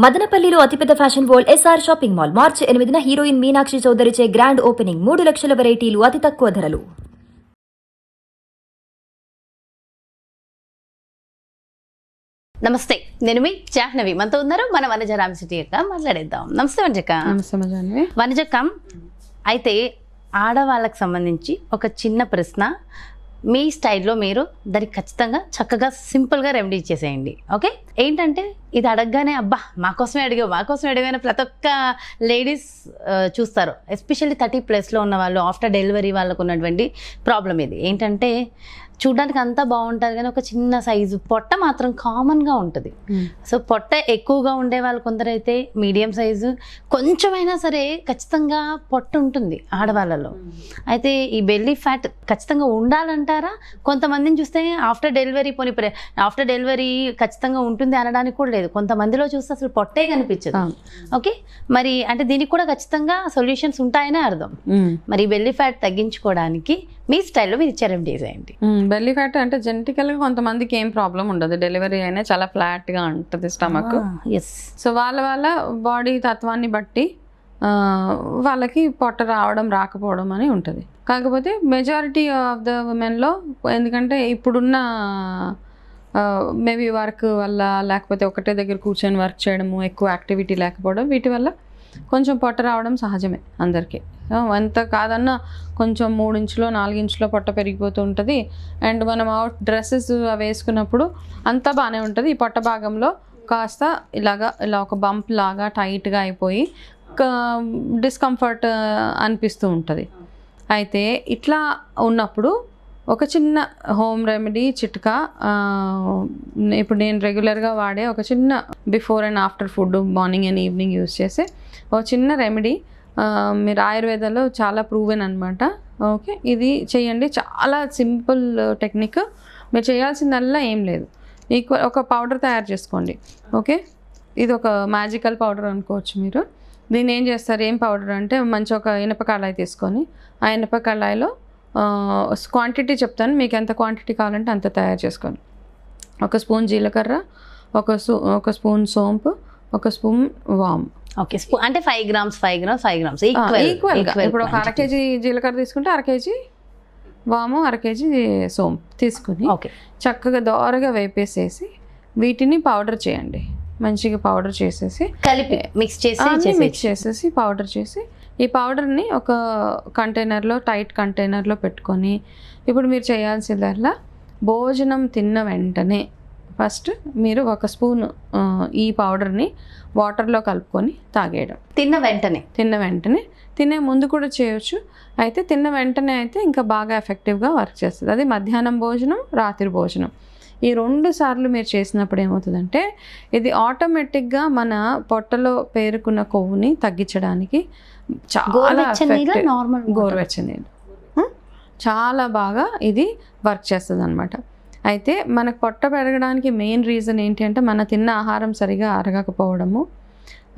మదనపల్లిలో అతిపెద్ద fashion world SR shopping mall మార్చి 8న హీరోయిన్ మీనాక్షి చౌదరిచే గ్రాండ్ ఓపెనింగ్ 3 లక్షల వెరైటీలు అతి తక్కువ ధరలు. నమస్తే, నేను మీ జాహ్నవి. మనతో ఉన్నారు మన వనజ రామసిటీ అక్క. మాట్లాడేద్దాం. నమస్తే వనజక్క. వనజక్క, అయితే ఆడవాళ్ళకి సంబంధించి ఒక చిన్న ప్రశ్న, మీ స్టైల్లో మీరు దానికి ఖచ్చితంగా చక్కగా సింపుల్గా రెమెడీ చేసేయండి. ఓకే, ఏంటంటే ఇది అడగగానే అబ్బా మాకోసమే అడిగాను ప్రతి ఒక్క లేడీస్ చూస్తారు. ఎస్పెషల్లీ 30+ ఉన్న వాళ్ళు, ఆఫ్టర్ డెలివరీ వాళ్ళకు ఉన్నటువంటి ప్రాబ్లం ఇది. ఏంటంటే చూడడానికి అంతా బాగుంటుంది కానీ ఒక చిన్న సైజు పొట్ట మాత్రం కామన్గా ఉంటుంది. సో పొట్ట ఎక్కువగా ఉండే వాళ్ళు కొందరైతే మీడియం సైజు, కొంచెమైనా సరే ఖచ్చితంగా పొట్ట ఉంటుంది ఆడవాళ్ళలో. అయితే ఈ బెల్లీ ఫ్యాట్ ఖచ్చితంగా ఉండాలంటారా? కొంతమందిని చూస్తే ఆఫ్టర్ డెలివరీ ఖచ్చితంగా ఉంటుంది అనడానికి కూడా లేదు. కొంతమందిలో చూస్తే అసలు పొట్టే కనిపించదు. ఓకే, మరి అంటే దీనికి కూడా ఖచ్చితంగా సొల్యూషన్స్ ఉంటాయనే అర్థం. మరి బెల్లీ ఫ్యాట్ తగ్గించుకోవడానికి మీ స్టైల్లో మీరు ఇచ్చే రెమెడీస్ ఏంటి? బెల్లీ ఫ్యాట్ అంటే జెనెటికల్గా కొంతమందికి ఏం ప్రాబ్లం ఉండదు, డెలివరీ అయినా చాలా ఫ్లాట్గా ఉంటుంది స్టమక్. ఎస్. సో వాళ్ళ బాడీ తత్వాన్ని బట్టి వాళ్ళకి పొట్ట రావడం రాకపోవడం అని ఉంటుంది. కాకపోతే మెజారిటీ ఆఫ్ ద ఉమెన్లో, ఎందుకంటే ఇప్పుడున్న మేబీ వర్క్ వల్ల, లేకపోతే ఒకటే దగ్గర కూర్చొని వర్క్ చేయడము, ఎక్కువ యాక్టివిటీ లేకపోవడం, వీటి వల్ల కొంచెం పొట్ట రావడం సహజమే అందరికీ. ఎంత కాదన్నా కొంచెం 3 ఇంచులో 4 ఇంచులో పొట్ట పెరిగిపోతూ ఉంటుంది. అండ్ మనం అవుట్ డ్రెస్సెస్ అవి వేసుకున్నప్పుడు అంతా బాగానే ఉంటుంది. ఈ పొట్ట భాగంలో కాస్త ఇలా ఒక బంప్ లాగా టైట్గా అయిపోయి డిస్కంఫర్ట్ అనిపిస్తూ ఉంటుంది. అయితే ఇట్లా ఉన్నప్పుడు ఒక చిన్న హోమ్ రెమెడీ చిట్కా, ఇప్పుడు నేను రెగ్యులర్గా వాడే ఒక చిన్న before and after food, morning and evening use చేసే ఒక చిన్న రెమెడీ, మీరు ఆయుర్వేదంలో చాలా ప్రూవెన్ అనమాట. ఓకే, ఇది చేయండి. చాలా సింపుల్ టెక్నిక్. మీరు చేయాల్సిందల్లా ఏం లేదు, ఒక పౌడర్ తయారు చేసుకోండి. ఓకే, ఇది ఒక మ్యాజికల్ పౌడర్ అనుకోవచ్చు మీరు. దీన్ని ఏం చేస్తారు, ఏం పౌడర్ అంటే మంచి ఒక ఇనప కళాయి తీసుకొని, ఆ ఇనప కళాయిలో క్వాంటిటీ చెప్తాను, మీకు ఎంత క్వాంటిటీ కావాలంటే అంత తయారు చేసుకోండి. 1 స్పూన్ జీలకర్ర, ఒక స్పూన్ సోంపు, 1 స్పూన్ వామ్. ఓకే, అంటే 5 గ్రామ్స్ ఈక్వల్గా. ఇప్పుడు ఒక 1/2 కేజీ జీలకర్ర తీసుకుంటే 1/2 కేజీ వాము, 1/2 కేజీ సోంపు తీసుకుని చక్కగా దోరగా వేపేసేసి వీటిని పౌడర్ చేయండి. మంచిగా పౌడర్ చేసేసి కలిపి మిక్స్ చేసేసి పౌడర్ చేసి, ఈ పౌడర్ని ఒక కంటైనర్లో, టైట్ కంటైనర్లో పెట్టుకొని, ఇప్పుడు మీరు చేయాల్సిందల్లా భోజనం తిన్న వెంటనే ఫస్ట్ మీరు 1 స్పూన్ ఈ పౌడర్ని వాటర్లో కలుపుకొని తాగేయడం. తిన్న వెంటనే తినే ముందు కూడా చేయొచ్చు. అయితే తిన్న వెంటనే అయితే ఇంకా బాగా ఎఫెక్టివ్గా వర్క్ చేస్తుంది. అది మధ్యాహ్నం భోజనం, రాత్రి భోజనం, ఈ 2 సార్లు మీరు చేసినప్పుడు ఏమవుతుందంటే ఇది ఆటోమేటిక్గా మన పొట్టలో పేరుకున్న కొవ్వుని తగ్గించడానికి చాలా గోరువెచ్చని నీళ్ళు చాలా బాగా ఇది వర్క్ చేస్తుంది అనమాట. అయితే మనకు పొట్ట పెరగడానికి మెయిన్ రీజన్ ఏంటి అంటే మన తిన్న ఆహారం సరిగా అరగకపోవడము,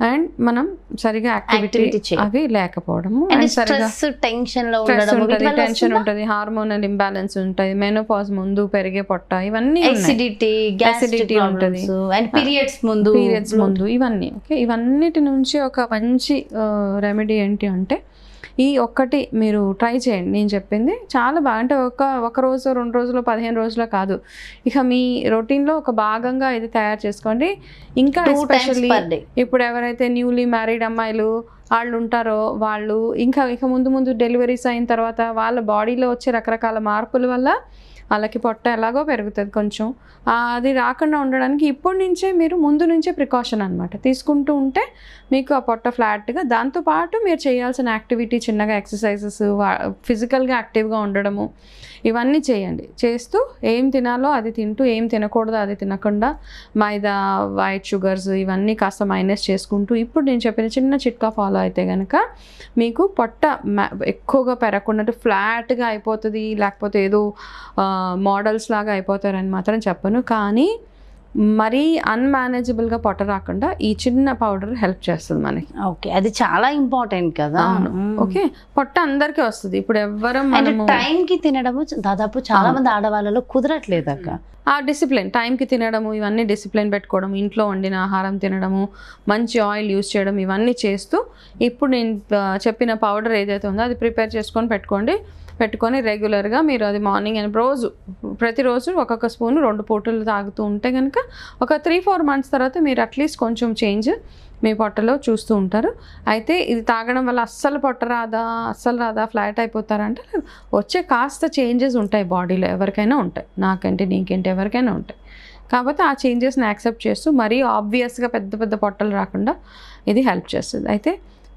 అండ్ మనం సరిగా యాక్టివిటీ అవి లేకపోవడము, టెన్షన్ ఉంటుంది, హార్మోనల్ ఇంబ్యాలెన్స్ ఉంటుంది, మెనోపాజ్ ముందు పెరిగే పొట్ట, ఇవన్నీ యాసిడిటీ ఉంటుంది, పీరియడ్స్ ముందు ఇవన్నీ. ఓకే, ఇవన్నిటి నుంచి ఒక మంచి రెమెడీ ఏంటి అంటే ఈ ఒక్కటి మీరు ట్రై చేయండి. నేను చెప్పింది చాలా బాగా, అంటే ఒక రోజు 2 రోజులు 15 రోజులు కాదు, ఇక మీ రొటీన్లో ఒక భాగంగా ఇది తయారు చేసుకోండి. ఇంకా ఎస్పెషల్లీ ఇప్పుడు ఎవరైతే న్యూలీ మ్యారీడ్ అమ్మాయిలు వాళ్ళు ఉంటారో, వాళ్ళు ఇక ముందు డెలివరీస్ అయిన తర్వాత వాళ్ళ బాడీలో వచ్చే రకరకాల మార్పుల వల్ల వాళ్ళకి పొట్ట ఎలాగో పెరుగుతుంది. కొంచెం అది రాకుండా ఉండడానికి ఇప్పటి నుంచే మీరు ముందు నుంచే ప్రికాషన్ అనమాట తీసుకుంటూ ఉంటే మీకు ఆ పొట్ట ఫ్లాట్గా, దాంతోపాటు మీరు చేయాల్సిన యాక్టివిటీ, చిన్నగా ఎక్సర్సైజెస్, ఫిజికల్గా యాక్టివ్గా ఉండడము, ఇవన్నీ చేయండి. చేస్తూ ఏం తినాలో అది తింటూ, ఏం తినకూడదో అది తినకుండా, మైదా, వైట్ షుగర్స్ ఇవన్నీ కాస్త మైనస్ చేసుకుంటూ ఇప్పుడు నేను చెప్పిన చిన్న చిట్కా ఫాలో అయితే కనుక మీకు పొట్ట ఎక్కువగా పెరగకుండా ఫ్లాట్గా అయిపోతుంది, లేకపోతే ఏదో మోడల్స్ లాగా అయిపోతారని మాత్రం చెప్పను. కానీ మరీ అన్మేనేజబుల్గా పొట్ట రాకుండా ఈ చిన్న పౌడర్ హెల్ప్ చేస్తుంది మనకి. ఓకే, అది చాలా ఇంపార్టెంట్ కదా. ఓకే, పొట్ట అందరికీ వస్తుంది. ఇప్పుడు ఎవ్వరం టైంకి తినడము దాదాపు చాలా మంది ఆడవాళ్ళలో కుదరట్లేదు అక్క. ఆ డిసిప్లిన్, టైంకి తినడము, ఇవన్నీ డిసిప్లిన్ పెట్టుకోవడం, ఇంట్లో వండిన ఆహారం తినడము, మంచి ఆయిల్ యూస్ చేయడం, ఇవన్నీ చేస్తూ ఇప్పుడు నేను చెప్పిన పౌడర్ ఏదైతే ఉందో అది ప్రిపేర్ పెట్టుకొని రెగ్యులర్గా మీరు అది మార్నింగ్ అండ్ ప్రతిరోజు ఒక్కొక్క స్పూన్ 2 పూటలు తాగుతూ ఉంటే కనుక ఒక 3-4 మంత్స్ తర్వాత మీరు అట్లీస్ట్ కొంచెం చేంజ్ మీ పొట్టలో చూస్తూ ఉంటారు. అయితే ఇది తాగడం వల్ల అస్సలు రాదా ఫ్లాట్ అయిపోతారంటే వచ్చే కాస్త చేంజెస్ ఉంటాయి బాడీలో, ఎవరికైనా ఉంటాయి, నాకంటే నీకేంటి ఎవరికైనా ఉంటాయి. కాకపోతే ఆ చేంజెస్ని యాక్సెప్ట్ చేస్తూ మరీ ఆబ్వియస్గా పెద్ద పొట్టలు రాకుండా ఇది హెల్ప్ చేస్తుంది. అయితే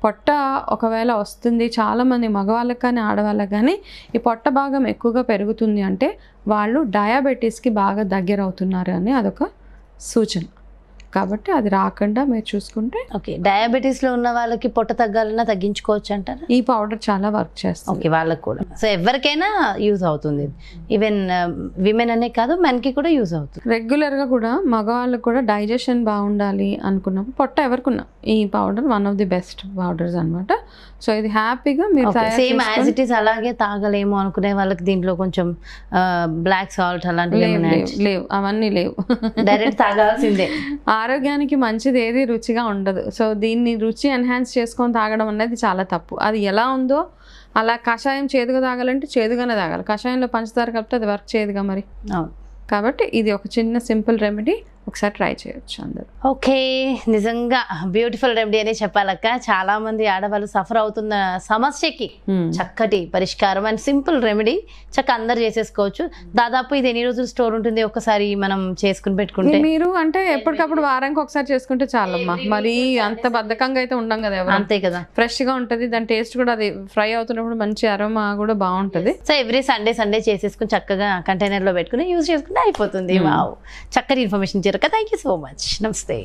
పొట్ట ఒకవేళ వస్తుంది, చాలామంది మగవాళ్ళకి కానీ ఆడవాళ్ళకి కానీ ఈ పొట్ట భాగం ఎక్కువగా పెరుగుతుంది అంటే వాళ్ళు డయాబెటీస్కి బాగా దగ్గర అవుతున్నారు అని అదొక సూచన. కాబట్టి అది రాకుండా మీరు చూసుకుంటే. ఓకే, డయాబెటీస్లో ఉన్న వాళ్ళకి పొట్ట తగ్గాలన్నా తగ్గించుకోవచ్చు అంటారు. ఈ పౌడర్ చాలా వర్క్ చేస్తుంది. ఓకే, వాళ్ళకి కూడా. సో ఎవరికైనా యూజ్ అవుతుంది, ఈవెన్ విమెన్ అనే కాదు మెన్కి కూడా యూజ్ అవుతుంది. రెగ్యులర్గా కూడా మగవాళ్ళకి కూడా డైజెషన్ బాగుండాలి అనుకున్నప్పుడు పొట్ట ఎవరికున్నా ఈ powder one of the best powders అనమాట. సో ఇది హ్యాపీగా మీరు సేమ్ యాజ్ ఇట్ ఈస్ అలాగే తాగలేము అనుకునే వాళ్ళకి దీంట్లో కొంచెం బ్లాక్ సాల్ట్ అలాంటివి లేవు, అవన్నీ లేవు, డైరెక్ట్ తాగాల్సిందే. ఆరోగ్యానికి మంచిది ఏది రుచిగా ఉండదు. సో దీన్ని రుచి ఎన్హాన్స్ చేసుకొని తాగడం అనేది చాలా తప్పు. అది ఎలా ఉందో అలా కషాయం చేదుగా తాగాలంటే చేదుగానే తాగాలి. కషాయంలో పంచదార కలిపితే అది వర్క్ చేయదుగా మరి. కాబట్టి ఇది ఒక చిన్న సింపుల్ రెమెడీ, ఒకసారి ట్రై చేయొచ్చు అందరూ. ఓకే, నిజంగా బ్యూటిఫుల్ రెమెడీ అనే చెప్పాలక్క. చాలా మంది ఆడవాళ్ళు సఫర్ అవుతున్న సమస్యకి చక్కటి పరిష్కారం అండ్ సింపుల్ రెమెడీ అందరు చేసేసుకోవచ్చు. దాదాపు ఇది ఎన్ని రోజులు స్టోర్ ఉంటుంది ఒకసారి మనం చేసుకుని పెట్టుకుంటే? మీరు అంటే ఎప్పటికప్పుడు వారానికి ఒకసారి చేసుకుంటే చాలమ్మా, మరి అంత బద్ధకంగా అయితే ఉండం కదా ఎవరు. అంతే కదా, ఫ్రెష్ గా ఉంటది, దాని టేస్ట్ కూడా అది ఫ్రై అవుతున్నప్పుడు మంచి అరోమా కూడా బాగుంటది. సో ఎవ్రీ సండే చేసేసుకుని చక్కగా కంటైనర్ లో పెట్టుకుని యూజ్ చేసుకుంటే అయిపోతుంది. వావ్, చక్కటి ఇన్ఫర్మేషన్ ఇచ్చారు. Thank you so much. నమస్తే.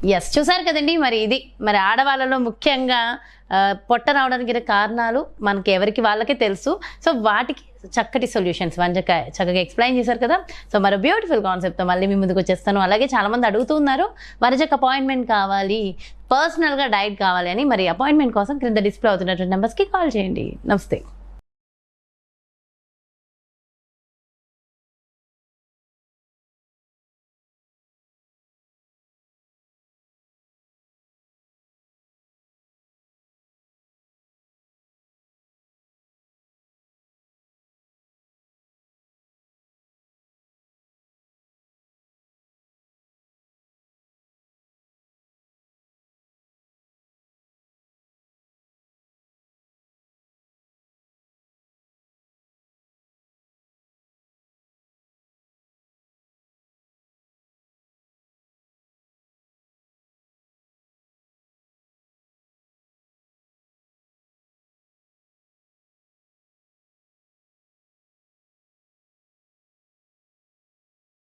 ఎస్, చూసారు కదండి, మరి ఇది మరి ఆడవాళ్ళలో ముఖ్యంగా పొట్ట రావడానికి కారణాలు మనకి ఎవరికి వాళ్ళకే తెలుసు. సో వాటికి చక్కటి సొల్యూషన్స్ వంజకాయ చక్కగా ఎక్స్ప్లెయిన్ చేశారు కదా. సో మరి బ్యూటిఫుల్ కాన్సెప్ట్తో మళ్ళీ మీ ముందుకు వచ్చేస్తాను. అలాగే చాలామంది అడుగుతున్నారు వరజక అపాయింట్మెంట్ కావాలి, పర్సనల్గా డైట్ కావాలి అని. మరి అపాయింట్మెంట్ కోసం క్రింద డిస్ప్లే అవుతున్నటువంటి నెంబర్స్కి కాల్ చేయండి. నమస్తే.